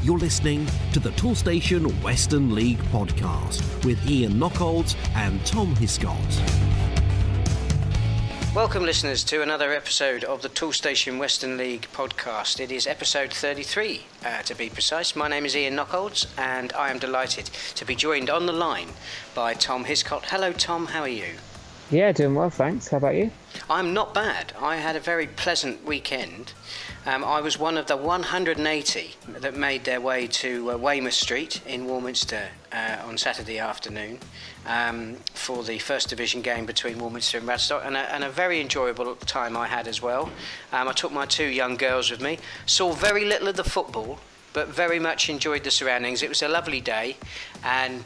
You're listening to the Toolstation Western League podcast with Ian Knockholds and Tom Hiscott. Welcome, listeners, to another episode of the Toolstation Western League podcast. It is episode 33, to be precise. My name is Ian Knockholds, and I am delighted to be joined on the line by Tom Hiscott. Hello, Tom. How are you? Yeah, doing well, thanks. How about you? I'm not bad. I had a very pleasant weekend. I was one of the 180 that made their way to Weymouth Street in Warminster on Saturday afternoon for the First Division game between Warminster and Radstock, and a very enjoyable time I had as well. I took my two young girls with me, saw very little of the football, but very much enjoyed the surroundings. It was a lovely day, and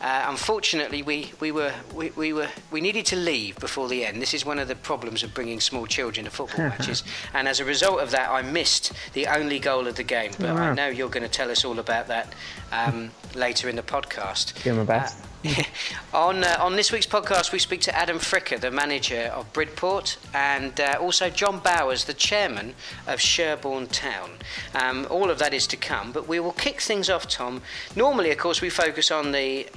unfortunately, we needed to leave before the end. This is one of the problems of bringing small children to football matches, and as a result of that, I missed the only goal of the game. But I know you're going to tell us all about that later in the podcast. Doing my best. On this week's podcast, we speak to Adam Fricker, the manager of Bridport, and also John Bowers, the chairman of Sherbourne Town. All of that is to come, but we will kick things off, Tom. Normally, of course, we focus on the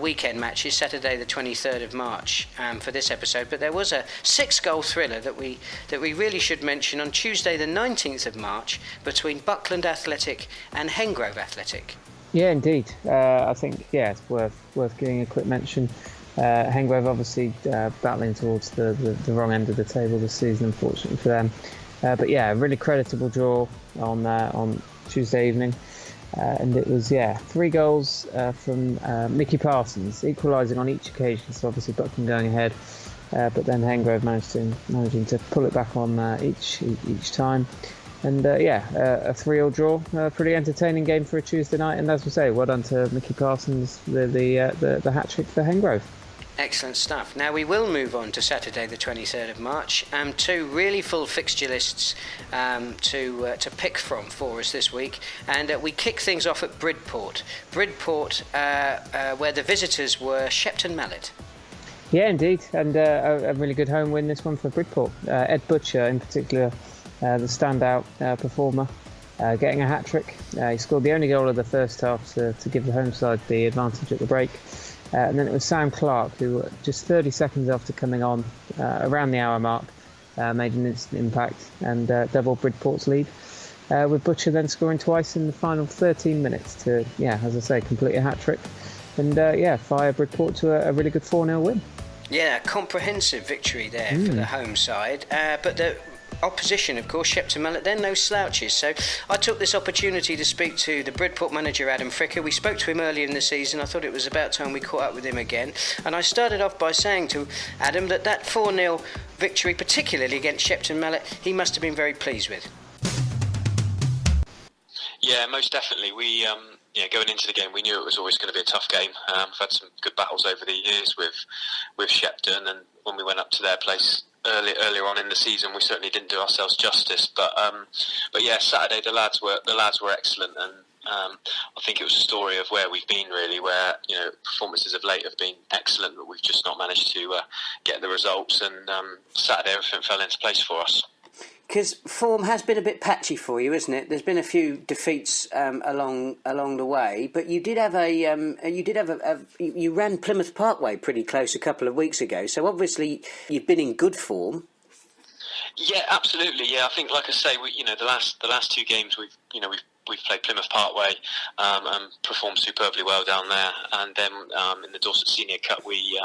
weekend matches, Saturday the 23rd of March, for this episode. But there was a 6-goal thriller that we really should mention on Tuesday the 19th of March between Buckland Athletic and Hengrove Athletic. Yeah, indeed. I think it's worth giving a quick mention. Hengrove obviously battling towards the wrong end of the table this season, unfortunately for them. But yeah, a really creditable draw on Tuesday evening, and it was 3 goals from Mickey Parsons, equalising on each occasion. So obviously Buckland going ahead, but then Hengrove managing to pull it back on each time. And a 3-3 draw, a pretty entertaining game for a Tuesday night. And as we say, well done to Mickey Parsons, the hat-trick for Hengrove. Excellent stuff. Now we will move on to Saturday the 23rd of March. Two really full fixture lists to pick from for us this week. And we kick things off at Bridport. Bridport, where the visitors were Shepton Malleto. Yeah, indeed. And a really good home win, this one for Bridport. Ed Butcher in particular, the standout performer, getting a hat-trick. He scored the only goal of the first half to give the home side the advantage at the break. And then it was Sam Clark, who just 30 seconds after coming on, around the hour mark, made an instant impact and doubled Bridport's lead, with Butcher then scoring twice in the final 13 minutes to, as I say, complete a hat-trick. And fire Bridport to a really good 4-0 win. Yeah, comprehensive victory there for the home side. But the opposition, of course, Shepton Malleto, they're no slouches. So I took this opportunity to speak to the Bridport manager, Adam Fricker. We spoke to him earlier in the season. I thought it was about time we caught up with him again. And I started off by saying to Adam that 4-0 victory, particularly against Shepton Malleto, he must have been very pleased with. Yeah, most definitely. We going into the game, we knew it was always going to be a tough game. We've had some good battles over the years with Shepton, and when we went up to their place earlier on in the season, we certainly didn't do ourselves justice. But yeah, Saturday the lads were excellent, and I think it was a story of where we've been really, where performances of late have been excellent, but we've just not managed to get the results. And Saturday everything fell into place for us. Because form has been a bit patchy for you, isn't it? There's been a few defeats along the way, but you did have you ran Plymouth Parkway pretty close a couple of weeks ago. So obviously you've been in good form. Yeah, absolutely. Yeah, I think, like I say, the last 2 games we've played Plymouth Parkway and performed superbly well down there, and then in the Dorset Senior Cup we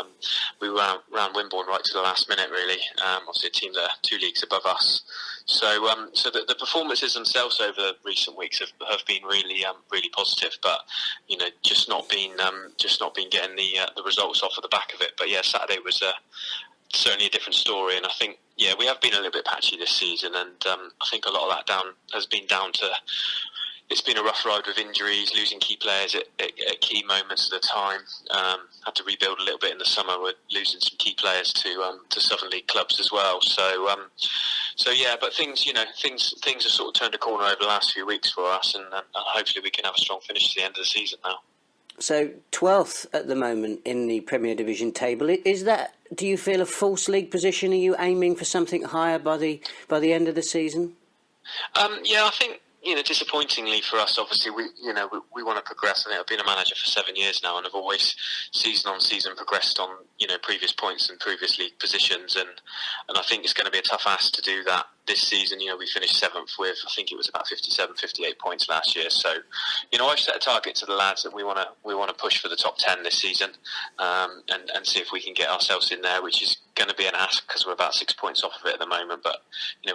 ran Wimborne right to the last minute. Really, obviously a team that are 2 leagues above us. So the performances themselves over recent weeks have been really positive, but just not been getting the results off of the back of it. But yeah, Saturday was certainly a different story, and I think we have been a little bit patchy this season, and I think a lot of that has been down to. It's been a rough ride with injuries, losing key players at key moments of the time. Had to rebuild a little bit in the summer. We're losing some key players to Southern League clubs as well. So yeah, but things have sort of turned a corner over the last few weeks for us, and hopefully we can have a strong finish to the end of the season now. So 12th at the moment in the Premier Division table. Is that, do you feel, a false league position? Are you aiming for something higher by the end of the season? Yeah, I think disappointingly for us, obviously we want to progress. I think I've been a manager for 7 years now, and I've always season on season progressed on previous points and previous league positions, and I think it's going to be a tough ask to do that this season. We finished 7th with, I think it was about 57, 58 points last year. So, I've set a target to the lads that we want to push for the top 10 this season, and see if we can get ourselves in there, which is going to be an ask because we're about 6 points off of it at the moment. But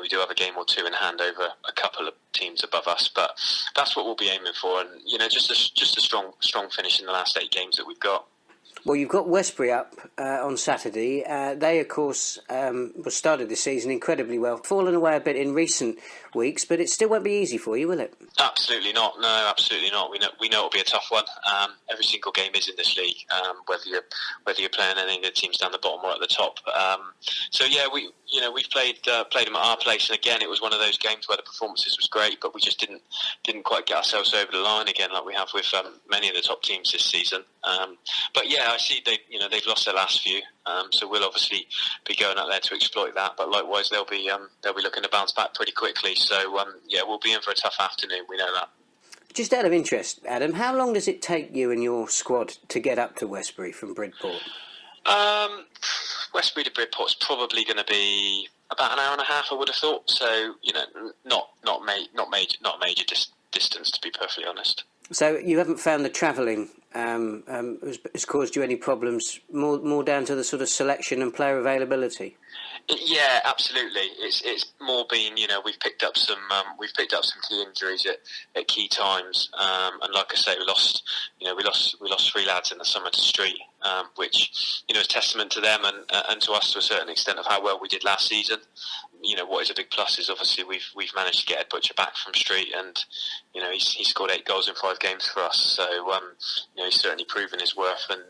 we do have a game or two in hand over a couple of teams above us. But that's what we'll be aiming for, and just a strong finish in the last 8 games that we've got. Well, you've got Westbury up on Saturday. They, of course, started the season incredibly well. Fallen away a bit in recent weeks, but it still won't be easy for you, will it? Absolutely not. No, absolutely not. We know it'll be a tough one. Every single game is in this league, whether you're playing any of the teams down the bottom or at the top. We've played them at our place, and again, it was one of those games where the performances was great, but we just didn't quite get ourselves over the line again, like we have with many of the top teams this season. But yeah, I see they've lost their last few, so we'll obviously be going out there to exploit that. But likewise, they'll be looking to bounce back pretty quickly. So we'll be in for a tough afternoon. We know that. Just out of interest, Adam, how long does it take you and your squad to get up to Westbury from Bridport? Westbury to Bridport's probably going to be about an hour and a half, I would have thought. So not major distance, to be perfectly honest. So you haven't found the travelling has caused you any problems? More down to the sort of selection and player availability. Yeah, absolutely. It's more been we've picked up some key injuries at key times, and like I say, we lost 3 lads in the summer to street, which is testament to them and to us to a certain extent of how well we did last season. What is a big plus is obviously we've managed to get Ed Butcher back from street, and he scored 8 goals in 5 games for us. So he's certainly proven his worth, and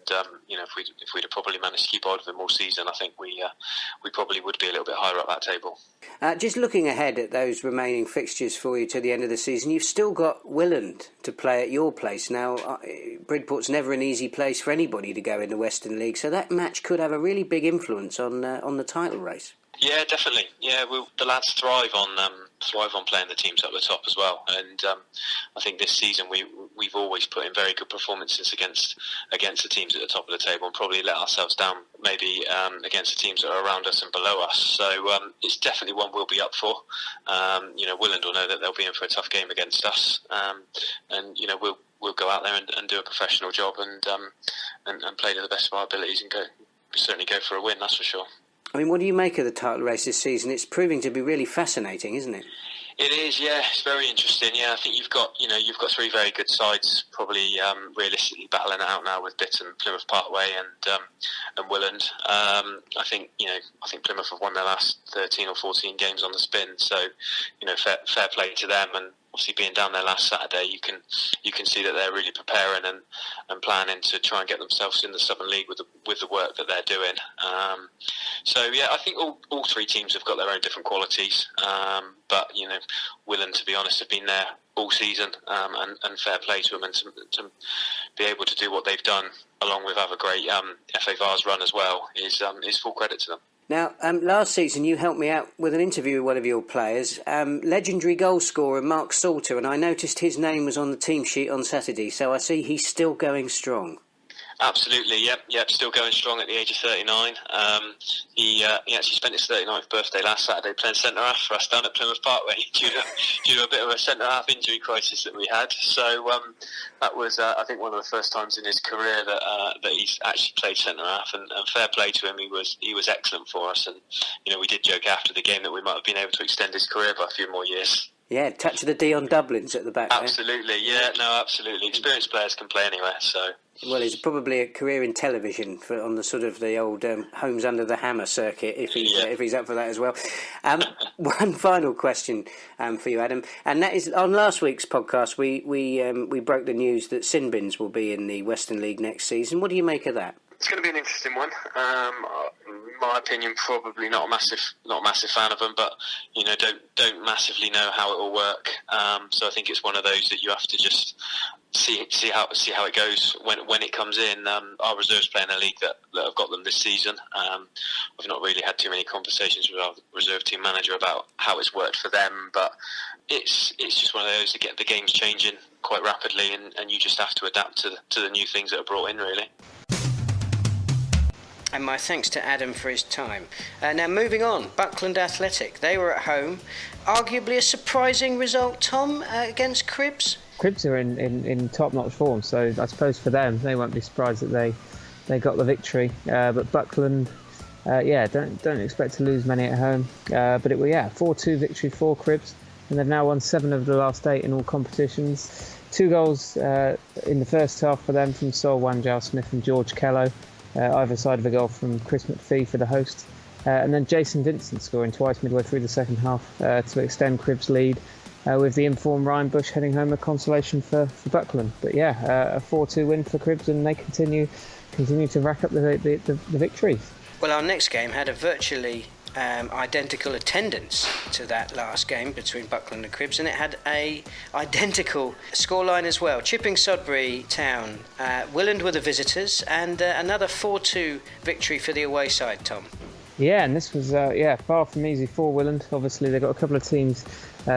if we'd have probably managed to keep hold of him all season, I think we probably would be a little bit higher up that table. Just looking ahead at those remaining fixtures for you to the end of the season, you've still got Willand to play at your place. Now, Bridport's never an easy place for anybody to go in the Western League, so that match could have a really big influence on the title race. Yeah, definitely. Yeah, the lads thrive on playing the teams up the top as well, and I think this season we've always put in very good performances against the teams at the top of the table, and probably let ourselves down maybe against the teams that are around us and below us. So it's definitely one we'll be up for. Willand will know that they'll be in for a tough game against us, and we'll go out there and do a professional job and play to the best of our abilities and certainly go for a win. That's for sure. I mean, what do you make of the title race this season? It's proving to be really fascinating, isn't it? It is, yeah. It's very interesting. Yeah, I think you've got 3 very good sides, probably realistically battling it out now with Bitton, Plymouth Parkway, and Willand. I think Plymouth have won their last 13 or 14 games on the spin, so fair play to them. And obviously, being down there last Saturday, you can see that they're really preparing and planning to try and get themselves in the Southern League with the work that they're doing. I think all 3 teams have got their own different qualities. But Willand, to be honest, have been there all season, and fair play to them, and to be able to do what they've done, along with have a great FA Vars run as well, is full credit to them. Now, last season you helped me out with an interview with one of your players, legendary goal scorer Mark Salter, and I noticed his name was on the team sheet on Saturday, so I see he's still going strong. Absolutely, yep, still going strong at the age of 39. He actually spent his 39th birthday last Saturday playing centre-half for us down at Plymouth Parkway due to a bit of a centre-half injury crisis that we had. So that was, I think, one of the first times in his career that he's actually played centre-half, and fair play to him. He was excellent for us, and we did joke after the game that we might have been able to extend his career by a few more years. Yeah, touch of the Dion Dublins at the back. Absolutely, there. Absolutely. Experienced players can play anywhere, so... Well, it's probably a career in television on the sort of the old Homes Under the Hammer circuit, if he's up for that as well. One final question for you, Adam, and that is, on last week's podcast, we broke the news that Sinbins will be in the Western League next season. What do you make of that? It's going to be an interesting one. my opinion, probably not a massive fan of them, but don't massively know how it will work. So I think it's one of those that you have to just see how it goes when it comes in. Our reserves play in a league that have got them this season. We've not really had too many conversations with our reserve team manager about how it's worked for them, but it's just one of those that get the game's changing quite rapidly, and you just have to adapt to the new things that are brought in, really. And my thanks to Adam for his time. Now moving on, Buckland Athletic. They were at home. Arguably a surprising result, Tom, against Cribbs. Cribbs are in top-notch form, so I suppose for them, they won't be surprised that they got the victory. But Buckland, don't expect to lose many at home. But it was 4-2 victory for Cribbs, and they've now won 7 of the last 8 in all competitions. 2 goals in the first half for them from Sol Wanjao-Smith and George Kello. Either side of a goal from Chris McPhee for the host. And then Jason Vincent scoring twice midway through the second half to extend Cribbs' lead, with the informed Ryan Bush heading home a consolation for Buckland. But a 4-2 win for Cribbs, and they continue to rack up the victories. Well, our next game had a virtually identical attendance to that last game between Buckland and Cribbs, and it had a identical scoreline as well. Chipping Sodbury Town, Willand were the visitors, and another 4-2 victory for the away side, Tom. Yeah, and this was far from easy for Willand. Obviously they've got a couple of teams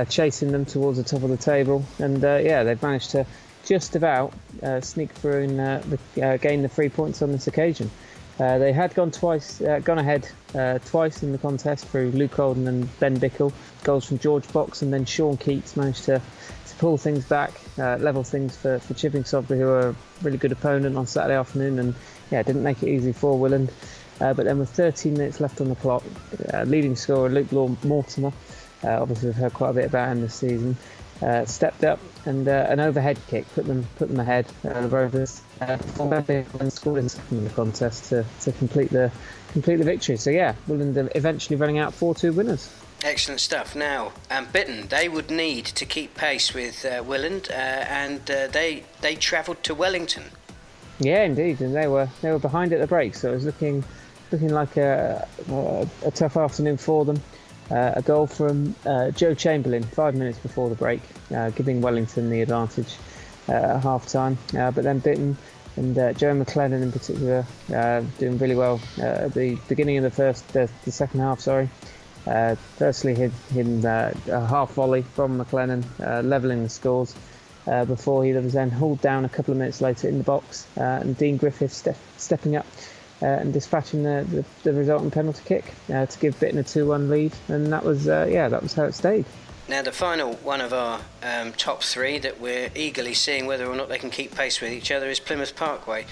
chasing them towards the top of the table, and they've managed to just about sneak through and gain the 3 points on this occasion. They had gone ahead twice in the contest through Luke Holden and Ben Bickle. Goals from George Box, and then Sean Keats managed to pull things back, level things for Chipping Sodbury, who are a really good opponent on Saturday afternoon, and didn't make it easy for Willand. But then with 13 minutes left on the clock, leading scorer Luke Mortimer, obviously we've heard quite a bit about him this season, stepped up, and an overhead kick put them ahead. The Rovers and scored in the contest to complete the victory. So Willand eventually running out 4-2 winners. Excellent stuff. Now, Bitton, they would need to keep pace with Willand, and they travelled to Wellington. Yeah, indeed, and they were behind at the break, so it was looking like a tough afternoon for them. A goal from Joe Chamberlain 5 minutes before the break, giving Wellington the advantage at half-time. But then Bitton and Joe McLennan in particular doing really well at the beginning of the second half. Firstly hit a half volley from McLennan, levelling the scores, before he was then hauled down a couple of minutes later in the box, and Dean Griffiths stepping up and dispatching the resulting penalty kick to give Bitton a 2-1 lead, and that was how it stayed. Now the final one of our top 3 that we're eagerly seeing whether or not they can keep pace with each other is Plymouth Parkway.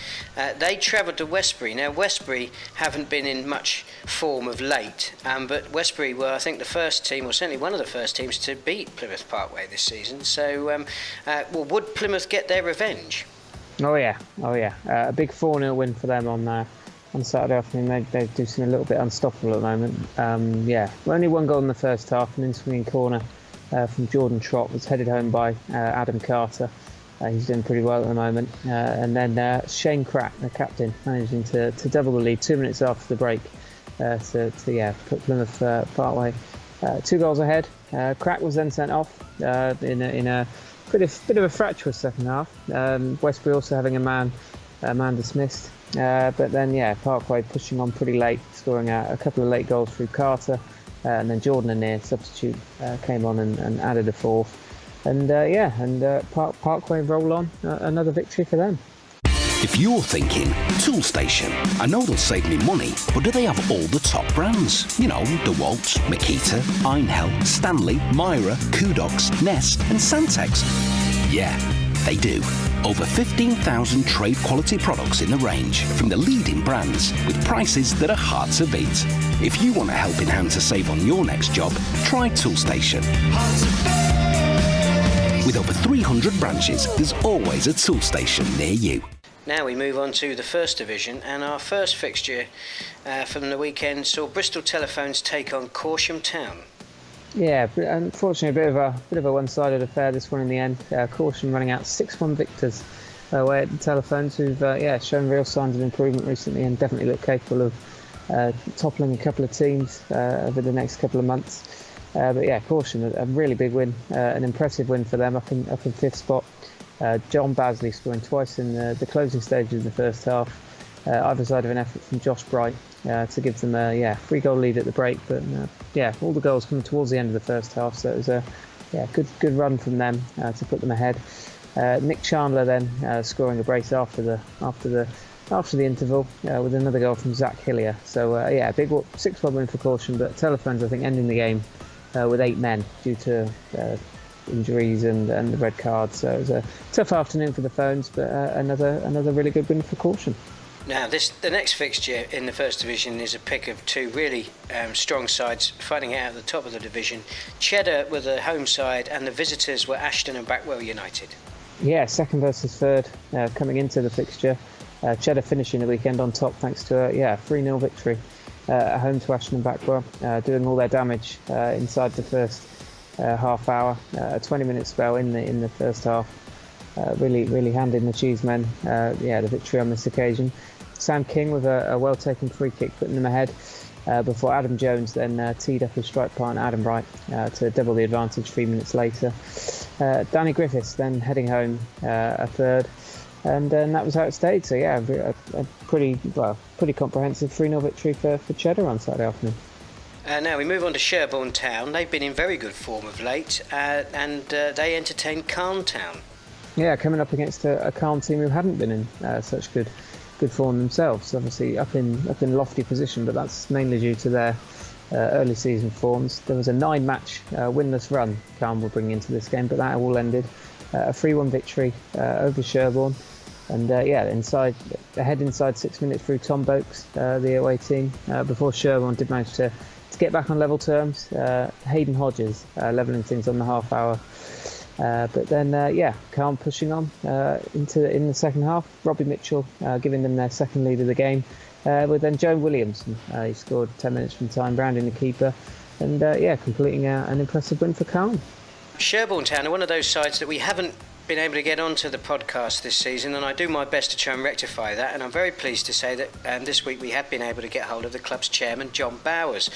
They travelled to Westbury. Now Westbury haven't been in much form of late, but Westbury were, I think, the first team, or certainly one of the first teams, to beat Plymouth Parkway this season. So would Plymouth get their revenge? Oh yeah. A big 4-0 win for them on Saturday afternoon. They do seem a little bit unstoppable at the moment. Only 1 goal in the first half, an in-swinging corner from Jordan Trott was headed home by Adam Carter. He's doing pretty well at the moment. And then Shane Crack, the captain, managing to double the lead 2 minutes after the break to put Plymouth Parkway 2 goals ahead. Crack was then sent off in a bit of a fractious second half. Westbury also having a man dismissed. But then Parkway pushing on pretty late, scoring a couple of late goals through Carter, and then Jordan Anir, substitute, came on and added a 4th, and Parkway roll on, another victory for them. If you're thinking Toolstation, I know they'll save me money, but do they have all the top brands? You know, DeWalt, Makita, Einhell, Stanley, Myra, Kudox, Nest and Santex. Yeah, they do. Over 15,000 trade quality products in the range from the leading brands with prices that are hard to beat. If you want a helping hand to save on your next job, try Toolstation. With over 300 branches, there's always a Toolstation near you. Now we move on to the First Division, and our first fixture from the weekend saw Bristol Telephones take on Corsham Town. Yeah, unfortunately a bit of a one-sided affair this one in the end. Corsham running out 6-1 victors away at the Telephones, who've shown real signs of improvement recently and definitely look capable of toppling a couple of teams over the next couple of months. But yeah, Caution, a really big win, an impressive win for them up in fifth spot. John Basley scoring twice in the closing stages of the first half. Either side of an effort from Josh Bright to give them a 3-goal lead at the break. But all the goals coming towards the end of the first half, so it was a good run from them to put them ahead. Nick Chandler then scoring a brace after the interval with another goal from Zach Hillier. So a big 6-1 win for Caution, but Telefrens I think ending the game with 8 men due to injuries and the red card. So it was a tough afternoon for the Phones, but another really good win for Caution. Now, the next fixture in the First Division is a pick of two really strong sides fighting it out at the top of the division. Cheddar were the home side, and the visitors were Ashton and Backwell United. Yeah, second versus third coming into the fixture. Cheddar finishing the weekend on top thanks to a 3-0 victory at home to Ashton and Backwell, doing all their damage inside the first half hour. A 20-minute spell in the first half. Really handing the Cheesemen the victory on this occasion. Sam King with a well-taken free kick putting them ahead before Adam Jones then teed up his strike partner Adam Wright to double the advantage 3 minutes later. Danny Griffiths then heading home a third, and that was how it stayed. So a pretty comprehensive 3-0 victory for Cheddar on Saturday afternoon. Now we move on to Sherbourne Town. They've been in very good form of late, and they entertained Calne Town. Yeah, coming up against a Calne team who hadn't been in such good form themselves. Obviously up in lofty position, but that's mainly due to their early season forms. There was a 9-match winless run Calne will bring into this game, but that all ended a 3-1 victory over Sherborne. And inside 6 minutes through Tom Boakes, the away team, before Sherborne did manage to get back on level terms. Hayden Hodges levelling things on the half hour. But then, Calne pushing on in the second half. Robbie Mitchell giving them their second lead of the game. With then Joe Williamson, he scored 10 minutes from time, rounding the keeper, and completing an impressive win for Calne. Sherbourne Town are one of those sides that we haven't been able to get onto the podcast this season, and I do my best to try and rectify that, and I'm very pleased to say that this week we have been able to get hold of the club's chairman, John Bowers.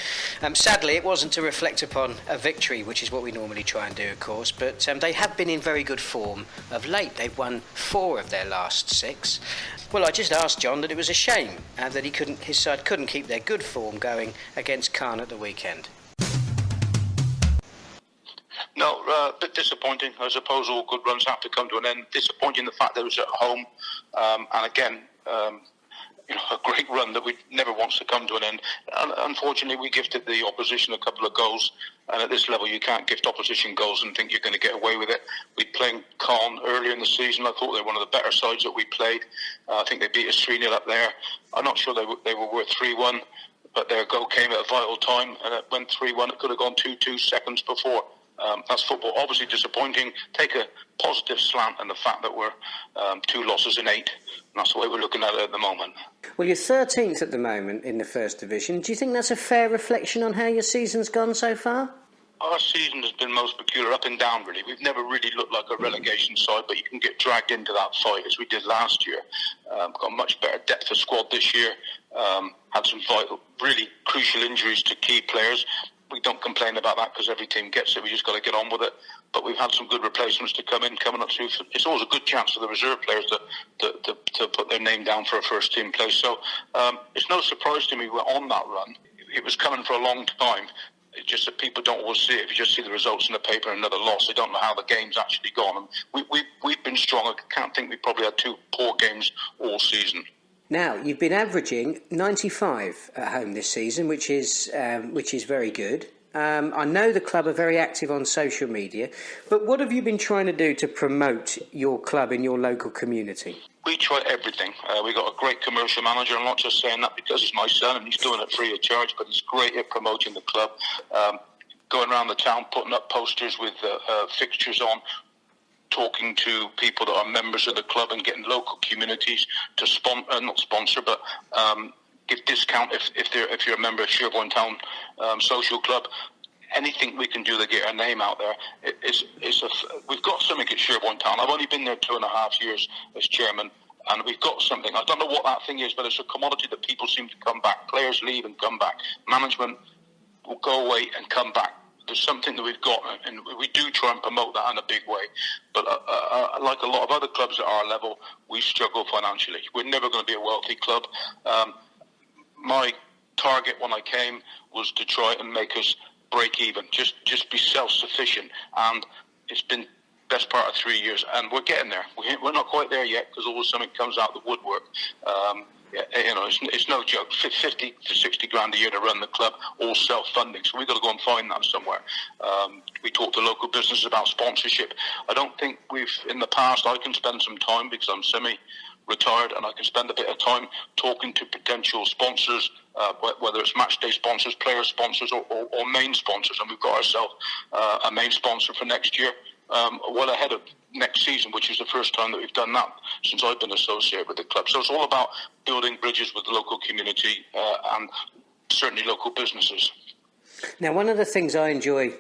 Sadly, it wasn't to reflect upon a victory, which is what we normally try and do, of course, but they have been in very good form of late. They've won 4 of their last 6. Well, I just asked John that it was a shame that his side couldn't keep their good form going against Calne at the weekend. No, a bit disappointing. I suppose all good runs have to come to an end. Disappointing the fact that it was at home, and again, a great run that never wants to come to an end. And unfortunately, we gifted the opposition a couple of goals, and at this level, you can't gift opposition goals and think you're going to get away with it. We played Calne earlier in the season. I thought they were one of the better sides that we played. I think they beat us 3-0 up there. I'm not sure they were worth 3-1, but their goal came at a vital time, and it went 3-1. It could have gone 2-2 seconds before. That's football. Obviously disappointing. Take a positive slant in the fact that we're 2 losses in 8. And that's the way we're looking at it at the moment. Well, you're 13th at the moment in the First Division. Do you think that's a fair reflection on how your season's gone so far? Our season has been most peculiar, up and down really. We've never really looked like a relegation side, but you can get dragged into that fight as we did last year. Got much better depth of squad this year. Had some vital, really crucial injuries to key players. We don't complain about that because every team gets it. We just got to get on with it. But we've had some good replacements to coming up through. It's always a good chance for the reserve players to put their name down for a first team place. So it's no surprise to me we're on that run. It was coming for a long time. It's just that people don't always see it. If you just see the results in the paper and another loss, they don't know how the game's actually gone. And we've been strong. I can't think we probably had 2 poor games all season. Now, you've been averaging 95 at home this season, which is very good. I know the club are very active on social media, but what have you been trying to do to promote your club in your local community? We try everything. We've got a great commercial manager. I'm not just saying that because he's my son and he's doing it free of charge, but he's great at promoting the club. Going around the town, putting up posters with fixtures on, talking to people that are members of the club and getting local communities to not sponsor, but give discount if you're a member of Sherbourne Town Social Club. Anything we can do to get our name out there. We've got something at Sherbourne Town. I've only been there 2.5 years as chairman. And we've got something. I don't know what that thing is, but it's a commodity that people seem to come back. Players leave and come back. Management will go away and come back. There's something that we've got, and we do try and promote that in a big way. But like a lot of other clubs at our level, we struggle financially. We're never going to be a wealthy club. My target when I came was to try and make us break even, just be self-sufficient. And it's been best part of 3 years, and we're getting there. We're not quite there yet, because always something comes out of the woodwork. It's no joke. 50 to 60 grand a year to run the club, all self-funding. So we've got to go and find that somewhere. We talk to local businesses about sponsorship. I don't think in the past, I can spend some time because I'm semi-retired, and I can spend a bit of time talking to potential sponsors, whether it's match day sponsors, player sponsors, or main sponsors. And we've got ourselves a main sponsor for next year. Well ahead of next season, which is the first time that we've done that since I've been associated with the club. So it's all about building bridges with the local community and certainly local businesses. Now, one of the things I enjoy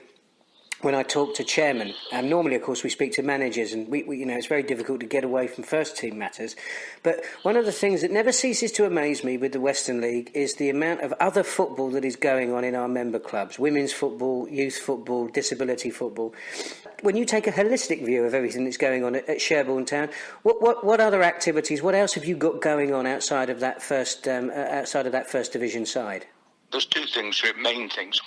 when I talk to chairmen, and normally, of course, we speak to managers, and we it's very difficult to get away from first team matters. But one of the things that never ceases to amaze me with the Western League is the amount of other football that is going on in our member clubs: women's football, youth football, disability football. When you take a holistic view of everything that's going on at Sherbourne Town, what other activities, what else have you got going on outside of that first division side? There's two things, main things.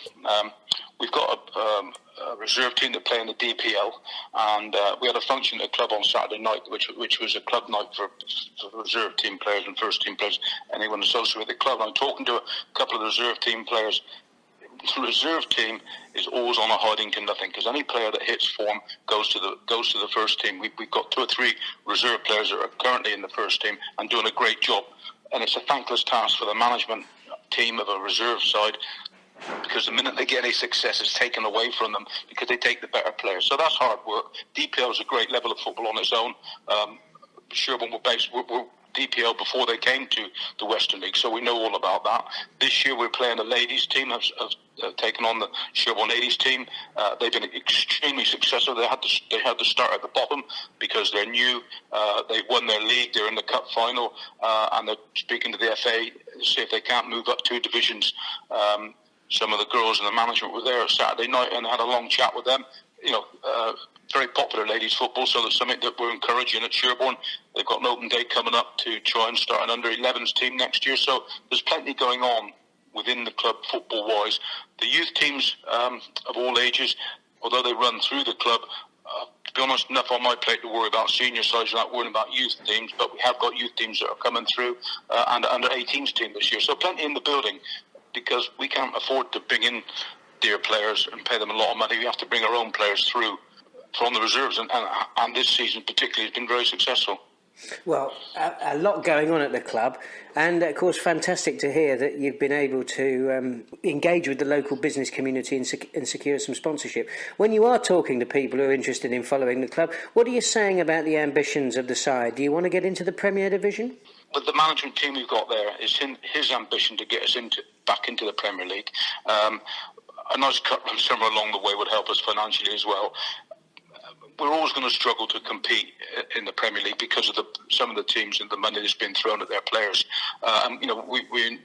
We've got a reserve team that play in the DPL, and we had a function at the club on Saturday night, which was a club night for reserve team players and first team players, anyone associated with the club. And I'm talking to a couple of the reserve team players. The reserve team is always on a hiding to nothing, because any player that hits form goes to the first team. We've got 2 or 3 reserve players that are currently in the first team and doing a great job, and it's a thankless task for the management team of a reserve side, because the minute they get any success, it's taken away from them because they take the better players. So that's hard work. DPL is a great level of football on its own. Sherbourne were DPL before they came to the Western League, so we know all about that. This year we're playing a ladies team, have taken on the Sherborne ladies team. They've been extremely successful. They had to start at the bottom because they're new. They've won their league. They're in the cup final, and they're speaking to the FA to see if they can't move up 2 divisions. Some of the girls and the management were there Saturday night and had a long chat with them. Very popular ladies football, so that's something that we're encouraging at Sherborne. They've got an open day coming up to try and start an under-11s team next year, so there's plenty going on within the club football-wise. The youth teams of all ages, although they run through the club, to be honest, enough on my plate to worry about senior sides without worrying about youth teams, but we have got youth teams that are coming through and under-18s team this year, so plenty in the building, because we can't afford to bring in dear players and pay them a lot of money. We have to bring our own players through from the reserves, and this season particularly has been very successful. Well, a lot going on at the club, and of course fantastic to hear that you've been able to engage with the local business community and secure some sponsorship. When you are talking to people who are interested in following the club, what are you saying about the ambitions of the side? Do you want to get into the Premier Division? But the management team we've got there is his ambition to get us back into the Premier League. A nice cut from somewhere along the way would help us financially as well. We're always going to struggle to compete in the Premier League because of some of the teams and the money that's been thrown at their players. We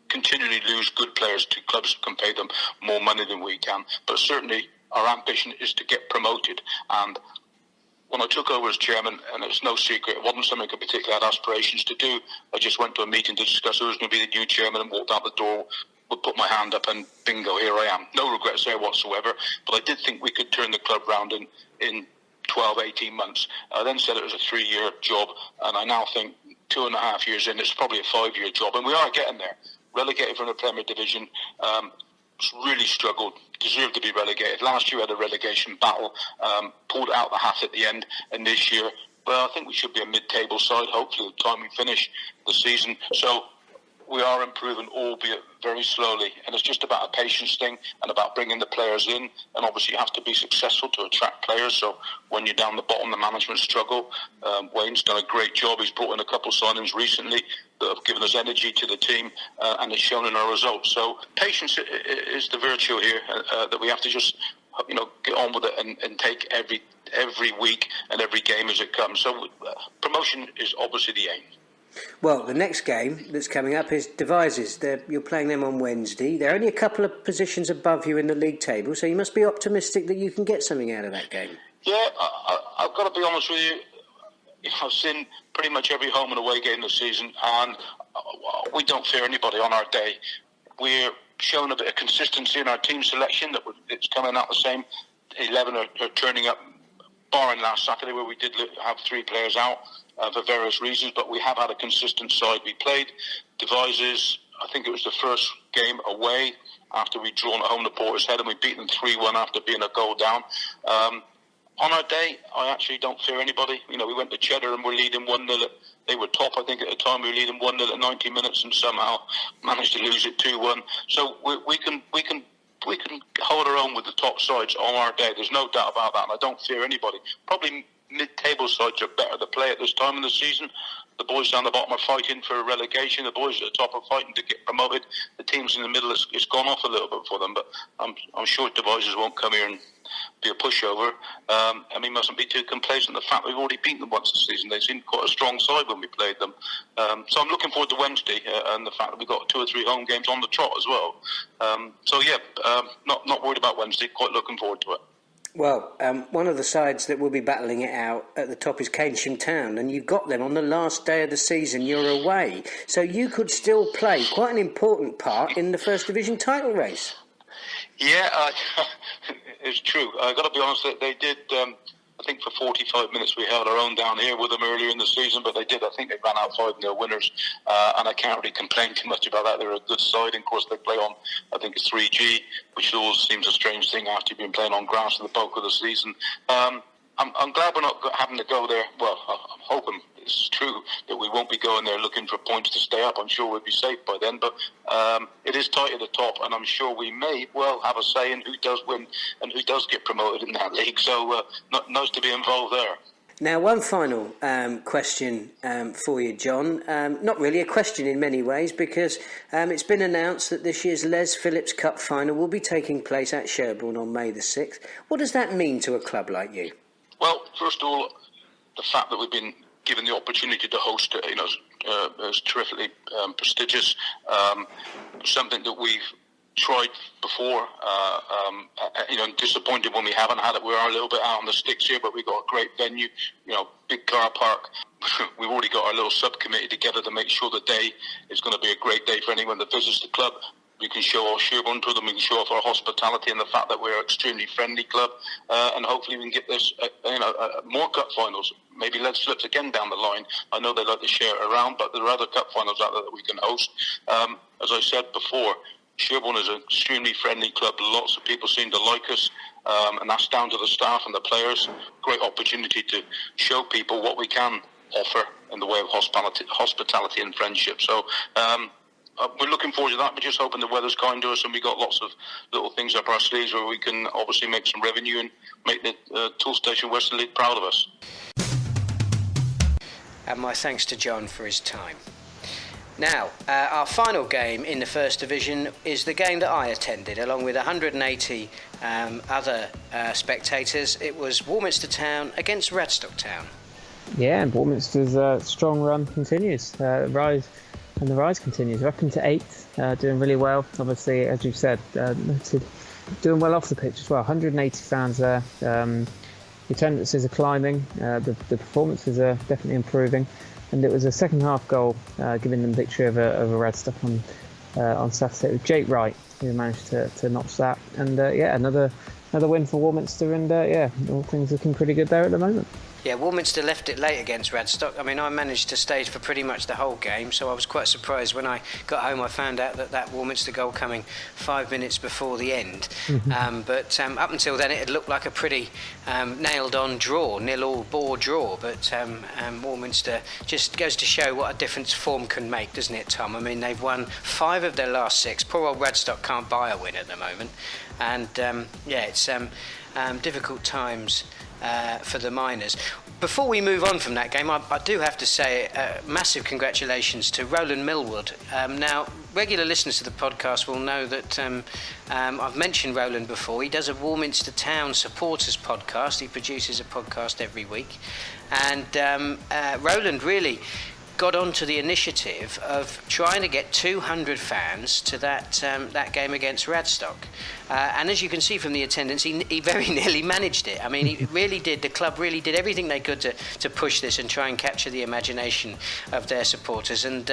continually lose good players to clubs that can pay them more money than we can. But certainly our ambition is to get promoted. And when I took over as chairman, and it's no secret, it wasn't something I particularly had aspirations to do. I just went to a meeting to discuss who was going to be the new chairman and walked out the door, would put my hand up and bingo, here I am. No regrets there whatsoever. But I did think we could turn the club round in 12, 18 months. I then said it was a 3-year job, and I now think 2.5 years in, it's probably a 5-year job, and we are getting there. Relegated from the Premier Division, really struggled, deserved to be relegated. Last year we had a relegation battle, pulled out the hat at the end, and this year, well, I think we should be a mid-table side, hopefully, the time we finish the season. So we are improving, albeit very slowly, and it's just about a patience thing and about bringing the players in, and obviously you have to be successful to attract players. So when you're down the bottom, the management struggle. Wayne's done a great job. He's brought in a couple of signings recently that have given us energy to the team, and it's shown in our results. So patience is the virtue here that we have to just get on with it and take every week and every game as it comes. So promotion is obviously the aim. Well, the next game that's coming up is Devizes. You're playing them on Wednesday. They're only a couple of positions above you in the league table, so you must be optimistic that you can get something out of that game. Yeah, I've got to be honest with you. I've seen pretty much every home and away game this season, and we don't fear anybody on our day. We're showing a bit of consistency in our team selection. It's coming out the same. 11 are turning up, barring last Saturday where we did have 3 players out for various reasons, but we have had a consistent side. We played Devizes, I think it was the first game away after we'd drawn at home to Portishead, and we beat them 3-1 after being a goal down. On our day, I actually don't fear anybody. We went to Cheddar and we're leading 1-0. They were top, I think, at the time. We were leading 1-0 at 90 minutes and somehow managed to lose it 2-1. So we can hold our own with the top sides on our day. There's no doubt about that, and I don't fear anybody. Probably mid-table sides are better to play at this time of the season. The boys down the bottom are fighting for relegation. The boys at the top are fighting to get promoted. The teams in the middle, it's gone off a little bit for them, but I'm sure Devizes won't come here and be a pushover. And we mustn't be too complacent. The fact we've already beaten them once this season, they seemed quite a strong side when we played them. So I'm looking forward to Wednesday and the fact that we've got 2 or 3 home games on the trot as well. Not worried about Wednesday. Quite looking forward to it. Well, one of the sides that will be battling it out at the top is Sherbourne Town, and you've got them on the last day of the season. You're away, so you could still play quite an important part in the First Division title race. Yeah, it's true. I've got to be honest, they did, I think for 45 minutes we held our own down here with them earlier in the season, but I think they ran out 5-0 winners, and I can't really complain too much about that. They're a good side, and of course they play on, I think it's 3G, which always seems a strange thing after you've been playing on grass for the bulk of the season. I'm glad we're not having to go there. Well, I'm hoping it's true that we won't be going there looking for points to stay up. I'm sure we'll be safe by then, but it is tight at the top, and I'm sure we may well have a say in who does win and who does get promoted in that league. So nice to be involved there. Now, one final question for you, John. Not really a question in many ways, because it's been announced that this year's Les Phillips Cup final will be taking place at Sherborne on May the 6th. What does that mean to a club like you? Well, first of all, the fact that we've been given the opportunity to host it, is terrifically prestigious. Something that we've tried before, disappointed when we haven't had it. We are a little bit out on the sticks here, but we've got a great venue, big car park. We've already got our little subcommittee together to make sure the day is going to be a great day for anyone that visits the club. We can show our Sherborne to them, we can show off our hospitality and the fact that we're an extremely friendly club, and hopefully we can get this, more cup finals, maybe Les Phillips again down the line. I know they like to share it around, but there are other cup finals out there that we can host. As I said before, Sherborne is an extremely friendly club. Lots of people seem to like us, and that's down to the staff and the players. Great opportunity to show people what we can offer in the way of hospitality and friendship. So we're looking forward to that. We're just hoping the weather's kind to us, and we got lots of little things up our sleeves where we can obviously make some revenue and make the Toolstation Western League proud of us. And my thanks to John for his time. Now, our final game in the First Division is the game that I attended, along with 180 other spectators. It was Warminster Town against Radstock Town. Yeah, and Warminster's strong run continues. The rise continues. We're up into 8th, doing really well. Obviously, as you've said, doing well off the pitch as well. 180 fans there. The attendances are climbing. The performances are definitely improving. And it was a second half goal giving them victory over Radstock on Saturday. It was Jake Wright who managed to notch that. And another win for Warminster, and all things looking pretty good there at the moment. Yeah, Warminster left it late against Radstock. I mean, I managed to stay for pretty much the whole game, so I was quite surprised when I got home. I found out that Warminster goal coming 5 minutes before the end. Mm-hmm. But up until then, it had looked like a pretty nailed-on draw, nil-all bore draw. But Warminster just goes to show what a difference form can make, doesn't it, Tom? I mean, they've won 5 of their last 6. Poor old Radstock can't buy a win at the moment. And, it's difficult times for the Miners. Before we move on from that game, I do have to say massive congratulations to Roland Millwood. Now, regular listeners to the podcast will know that I've mentioned Roland before. He does a Warminster Town supporters podcast. He produces a podcast every week. And Roland really got onto the initiative of trying to get 200 fans to that game against Radstock. And as you can see from the attendance, he very nearly managed it. I mean, he really did. The club really did everything they could to push this and try and capture the imagination of their supporters. And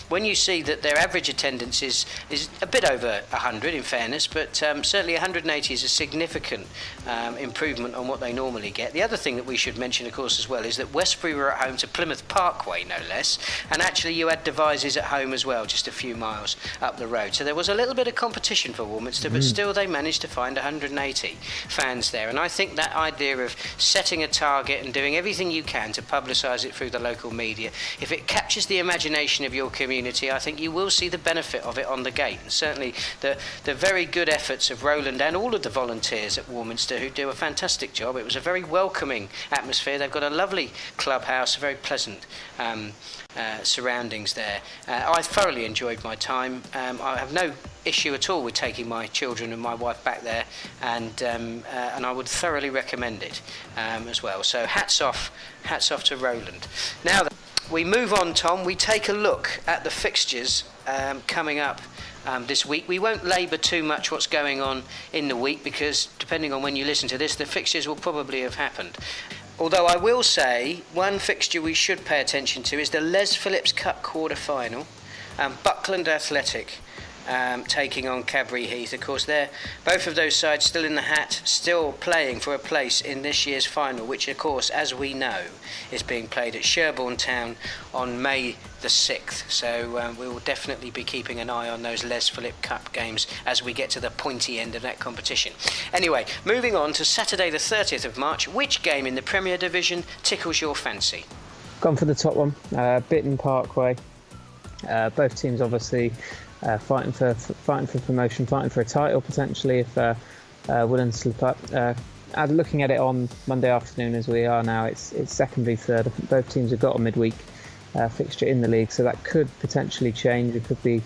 when you see that their average attendance is a bit over 100, in fairness, but certainly 180 is a significant improvement on what they normally get. The other thing that we should mention, of course, as well, is that Westbury were at home to Plymouth Parkway, no less. And actually you had Devizes at home as well, just a few miles up the road. So there was a little bit of competition for Warminster, but still they managed to find 180 fans there. And I think that idea of setting a target and doing everything you can to publicise it through the local media, if it captures the imagination of your community, I think you will see the benefit of it on the gate. And certainly the very good efforts of Roland and all of the volunteers at Warminster, who do a fantastic job. It was a very welcoming atmosphere. They've got a lovely clubhouse, a very pleasant surroundings there. I thoroughly enjoyed my time. I have no issue at all with taking my children and my wife back there, and I would thoroughly recommend it as well. So hats off to Roland. Now we move on, Tom. We take a look at the fixtures coming up this week. We won't labour too much what's going on in the week, because depending on when you listen to this, the fixtures will probably have happened. Although I will say one fixture we should pay attention to is the Les Phillips Cup quarter-final. Buckland Athletic taking on Cadbury Heath. Of course, they're both of those sides still in the hat, still playing for a place in this year's final, which, of course, as we know, is being played at Sherbourne Town on May the 6th. So we will definitely be keeping an eye on those Les Phillips Cup games as we get to the pointy end of that competition. Anyway, moving on to Saturday the 30th of March. Which game in the Premier Division tickles your fancy? Gone for the top one, Bitton Parkway. Both teams obviously fighting for promotion, fighting for a title potentially if Willand slip up. Looking at it on Monday afternoon as we are now, it's second v third. I think both teams have got a midweek fixture in the league, so that could potentially change. It could be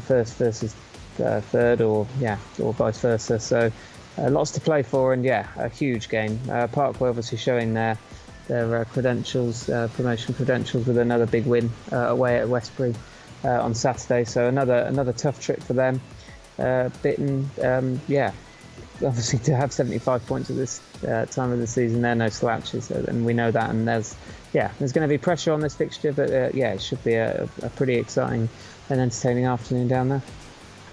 first versus third, or vice versa. So lots to play for, and a huge game. Parkway obviously showing their credentials, promotion credentials, with another big win away at Westbury on Saturday. So another tough trip for them. Bitton, obviously to have 75 points at this time of the season, they're no slouches, and we know that. And there's going to be pressure on this fixture, but it should be a pretty exciting and entertaining afternoon down there.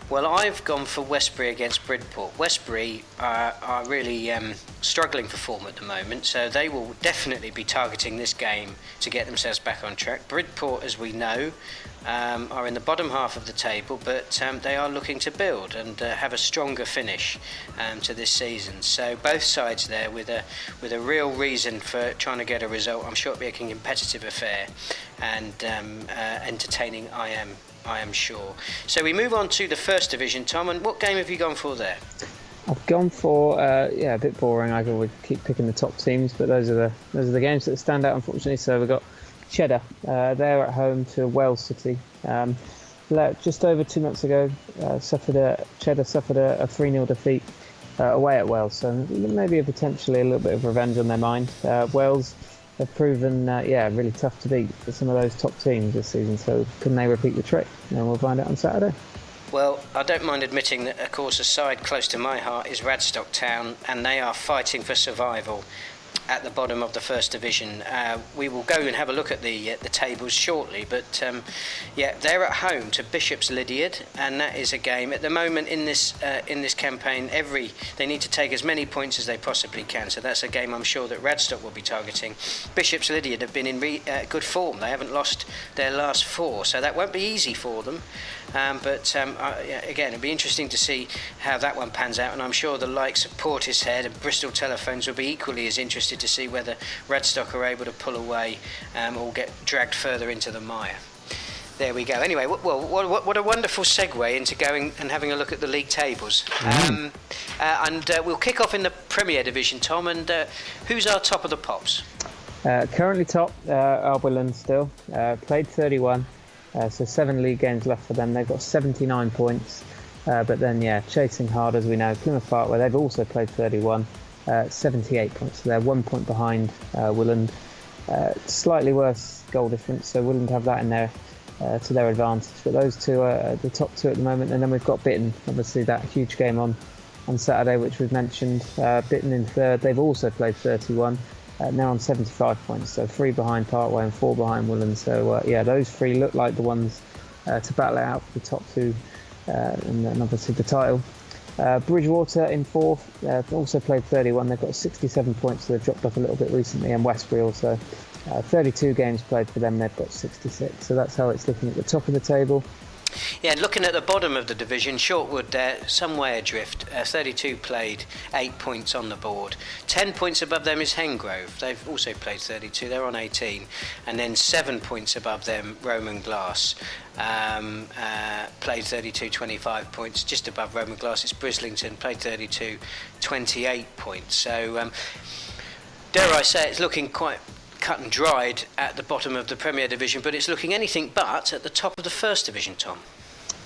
Well, I've gone for Westbury against Bridport. Westbury are really struggling for form at the moment, so they will definitely be targeting this game to get themselves back on track. Bridport, as we know, are in the bottom half of the table, but they are looking to build and have a stronger finish to this season. So both sides there with a real reason for trying to get a result. I'm sure it'll be a competitive affair and entertaining, I am sure. So we move on to the First Division, Tom, and what game have you gone for there? I've gone for a bit boring. I would keep picking the top teams, but those are the games that stand out, unfortunately. So we've got Cheddar. They're at home to Wells City. Just over 2 months ago, Cheddar suffered a 3-0 defeat away at Wells. So maybe potentially a little bit of revenge on their mind. Wells have proven really tough to beat for some of those top teams this season, so can they repeat the trick? And we'll find out on Saturday. Well, I don't mind admitting that, of course, a side close to my heart is Radstock Town, and they are fighting for survival at the bottom of the First Division. We will go and have a look at the tables shortly, but they're at home to Bishop's Lydiard, and that is a game at the moment in this campaign. They need to take as many points as they possibly can, so that's a game I'm sure that Radstock will be targeting. Bishop's Lydiard have been in good form. They haven't lost their last 4, so that won't be easy for them. Again, it'll be interesting to see how that one pans out, and I'm sure the likes of Portishead and Bristol Telephones will be equally as interested to see whether Radstock are able to pull away or get dragged further into the mire. There we go. Anyway, what a wonderful segue into going and having a look at the league tables. We'll kick off in the Premier Division, Tom, and who's our top of the pops? Currently top are Willand still. Played 31. So 7 league games left for them. They've got 79 points. But then, chasing hard, as we know, Plymouth Park, where they've also played 31, 78 points. So they're 1 point behind Willand. Slightly worse goal difference, so Willand have that in there to their advantage. But those two are the top two at the moment. And then we've got Bitton, obviously that huge game on Saturday, which we've mentioned. Bitton in third. They've also played 31. Now on 75 points, so 3 behind Parkway and 4 behind Willand. So those 3 look like the ones to battle it out for the top 2, and then obviously the title. Bridgewater in 4th, also played 31. They've got 67 points, so they've dropped off a little bit recently. And Westbury also, 32 games played for them. They've got 66. So that's how it's looking at the top of the table. Yeah, looking at the bottom of the division, Shortwood some way adrift, 32 played, 8 points on the board. 10 points above them is Hengrove. They've also played 32, they're on 18. And then 7 points above them, Roman Glass. Played 32, 25 points. Just above Roman Glass it's Brislington, played 32, 28 points. So, dare I say, it's looking quite cut and dried at the bottom of the Premier Division, but it's looking anything but at the top of the First Division, Tom.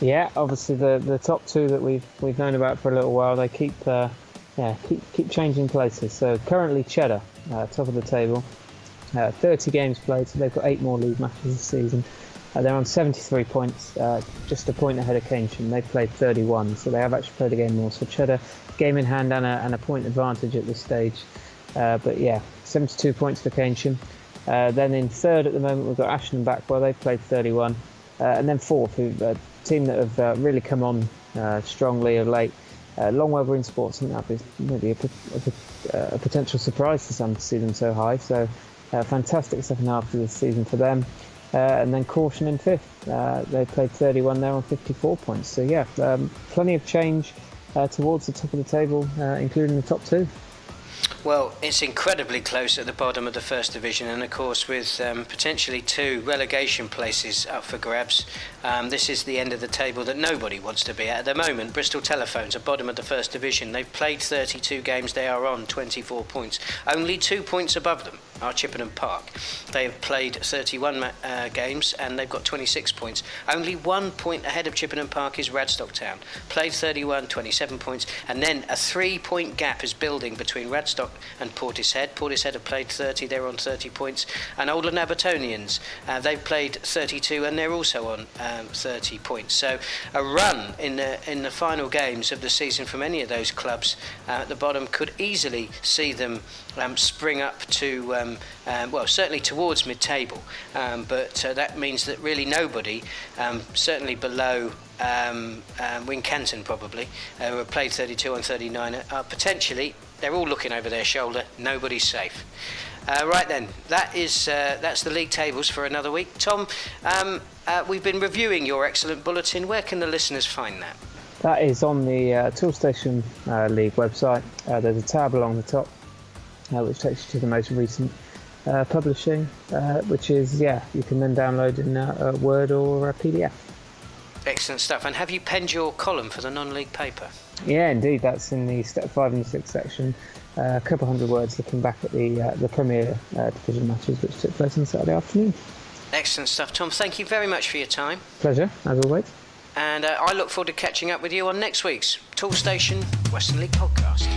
Yeah, obviously the top 2 that we've known about for a little while, they keep changing places. So currently Cheddar, top of the table, 30 games played, so they've got 8 more league matches this season. They're on 73 points, just a point ahead of Calne. They've played 31, so they have actually played a game more. So Cheddar, game in hand and a point advantage at this stage. But 72 points for Calne. Then in third at the moment we've got Ashton and Backwell. They've played 31. And then fourth, a team that have really come on strongly of late. Longwell Green Sports, I think that is maybe a potential surprise for some to see them so high. So fantastic second half of this season for them. And then Caution in fifth. They played 31. They're on 54 points. So plenty of change towards the top of the table, including the top 2. Well, it's incredibly close at the bottom of the First Division, and of course with potentially 2 relegation places up for grabs. This is the end of the table that nobody wants to be at the moment. Bristol Telephones are bottom of the First Division. They've played 32 games. They are on 24 points. Only 2 points above them are Chippenham Park. They have played 31 games and they've got 26 points. Only 1 point ahead of Chippenham Park is Radstock Town. Played 31, 27 points, and then a 3-point gap is building between Radstock and Portishead. Portishead have played 30, they're on 30 points. And Oldland Abertonians, they've played 32 and they're also on 30 points. So a run in the final games of the season from any of those clubs at the bottom could easily see them spring up to, certainly towards mid-table. But that means that really nobody, certainly below Wincanton probably, who have played 32 and 39, potentially, they're all looking over their shoulder. Nobody's safe. Right then, that's the league tables for another week. Tom, we've been reviewing your excellent bulletin. Where can the listeners find that? That is on the Toolstation League website. There's a tab along the top which takes you to the most recent publishing, which is, you can then download in Word or a PDF. Excellent stuff. And have you penned your column for the non-league paper? Yeah, indeed. That's in the Step 5 and 6 section. A couple hundred words looking back at the Premier Division matches which took place on Saturday afternoon. Excellent stuff, Tom. Thank you very much for your time. Pleasure, as always. And I look forward to catching up with you on next week's Toolstation Western League podcast.